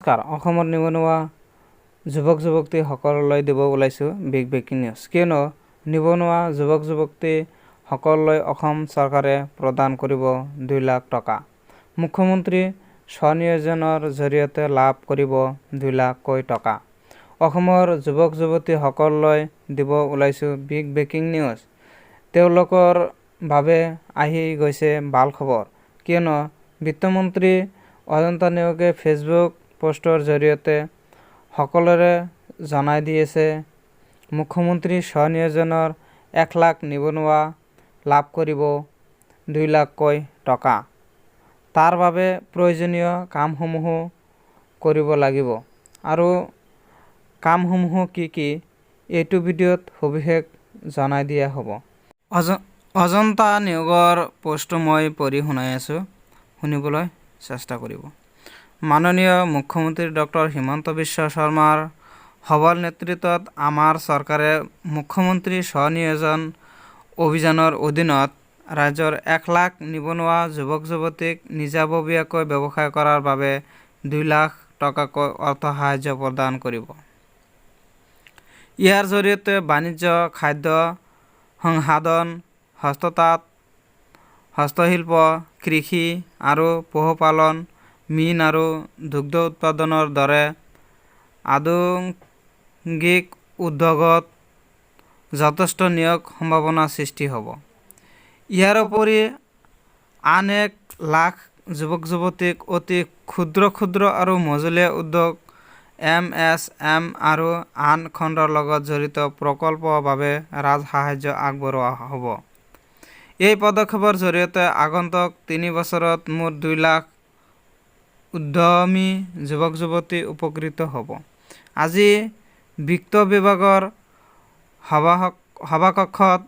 নমস্কাৰ, অসমৰ নিবনুৱা যুৱক যুৱতীসকললৈ দিব ওলাইছোঁ বিগ ব্ৰেকিং নিউজ। কিয়নো নিবনুৱা যুৱক যুৱতীসকললৈ অসম চৰকাৰে প্ৰদান কৰিব 2 লাখ টকা। মুখ্যমন্ত্ৰী স্বনিয়োজনৰ জৰিয়তে লাভ কৰিব 2 লাখকৈ টকা। অসমৰ যুৱক যুৱতীসকললৈ দিব ওলাইছোঁ বিগ ব্ৰেকিং নিউজ। তেওঁলোকৰ বাবে আহি গৈছে ভাল খবৰ। কিয়নো বিত্তমন্ত্ৰী অজন্তা নেওগে ফেচবুক পোষ্টৰ জৰিয়তে সকলোৰে জনাই দিয়েছে মুখ্যমন্ত্ৰী স্বনিয়োজনৰ 1 লাখ নিবনুৱা লাভ কৰিব 2 লাখকৈ টকা। তাৰ বাবে প্ৰয়োজনীয় কামসমূহ কৰিব লাগিব আৰু কামসমূহ কি এইটো ভিডিঅ'ত সবিশেষ জনাই দিয়া হ'ব। অজন্তা নিয়োগৰ পোষ্টটো মই পঢ়ি শুনাই আছোঁ, শুনিবলৈ চেষ্টা কৰিব। মাননীয় মুখ্যমন্ত্ৰী ডক্টৰ হিমন্ত বিশ্ব শৰ্মাৰ সবল নেতৃত্বত আমাৰ চৰকাৰে মুখ্যমন্ত্ৰী স্বনিয়োজন অভিযানৰ অধীনত ৰাজ্যৰ 1 লাখ নিবনুৱা যুৱক যুৱতীক নিজাববীয়াকৈ ব্যৱসায় কৰাৰ বাবে 2 লাখ টকাকৈ অৰ্থ সাহায্য প্ৰদান কৰিব। ইয়াৰ জৰিয়তে বাণিজ্য, খাদ্য সংসাধন, হস্ততাঁত, হস্তশিল্প, কৃষি আৰু পশুপালন, মীন আৰু দুগ্ধ উৎপাদনৰ দৰে আনুষংগিক উদ্যোগত যথেষ্ট নিয়োগ সম্ভাৱনা সৃষ্টি হ'ব। ইয়াৰ উপৰি আন 1 লাখ যুৱক যুৱতীক অতি ক্ষুদ্ৰ আৰু মজলীয়া উদ্যোগ, MSM আৰু আন খণ্ডৰ লগত জড়িত প্ৰকল্পৰ বাবে ৰাজসাহায্য আগবঢ়োৱা হ'ব। এই পদক্ষেপৰ জৰিয়তে আগন্তুক 3 বছৰত মুঠ 2 লাখ উদ্যমী যুৱক যুৱতী উপকৃত হ'ব। আজি বিত্ত বিভাগৰ সভাকক্ষত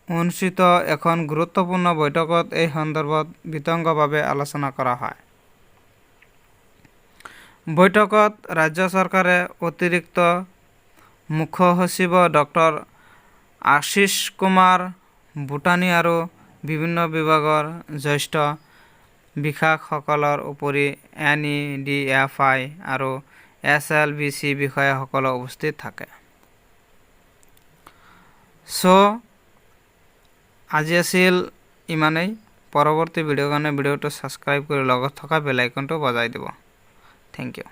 অনুষ্ঠিত এখন গুৰুত্বপূৰ্ণ বৈঠকত এই সন্দৰ্ভত বিতংভাৱে আলোচনা কৰা হয়। বৈঠকত ৰাজ্য চৰকাৰে অতিৰিক্ত মুখ্য সচিব ডক্টৰ আশিষ কুমাৰ বুটানী আৰু বিভিন্ন বিভাগৰ জ্যেষ্ঠ বিষয়াসকলৰ উপৰি NEDFI আৰু SLBC বিষয়াসকল উপস্থিত থাকে। আজি আছিল ইমানেই। পৰৱৰ্তী ভিডিঅ'ৰ কাৰণে ভিডিঅ'টো ছাবস্ক্ৰাইব কৰি লগত থকা বেল আইকনটো বজাই দিব। Thank U.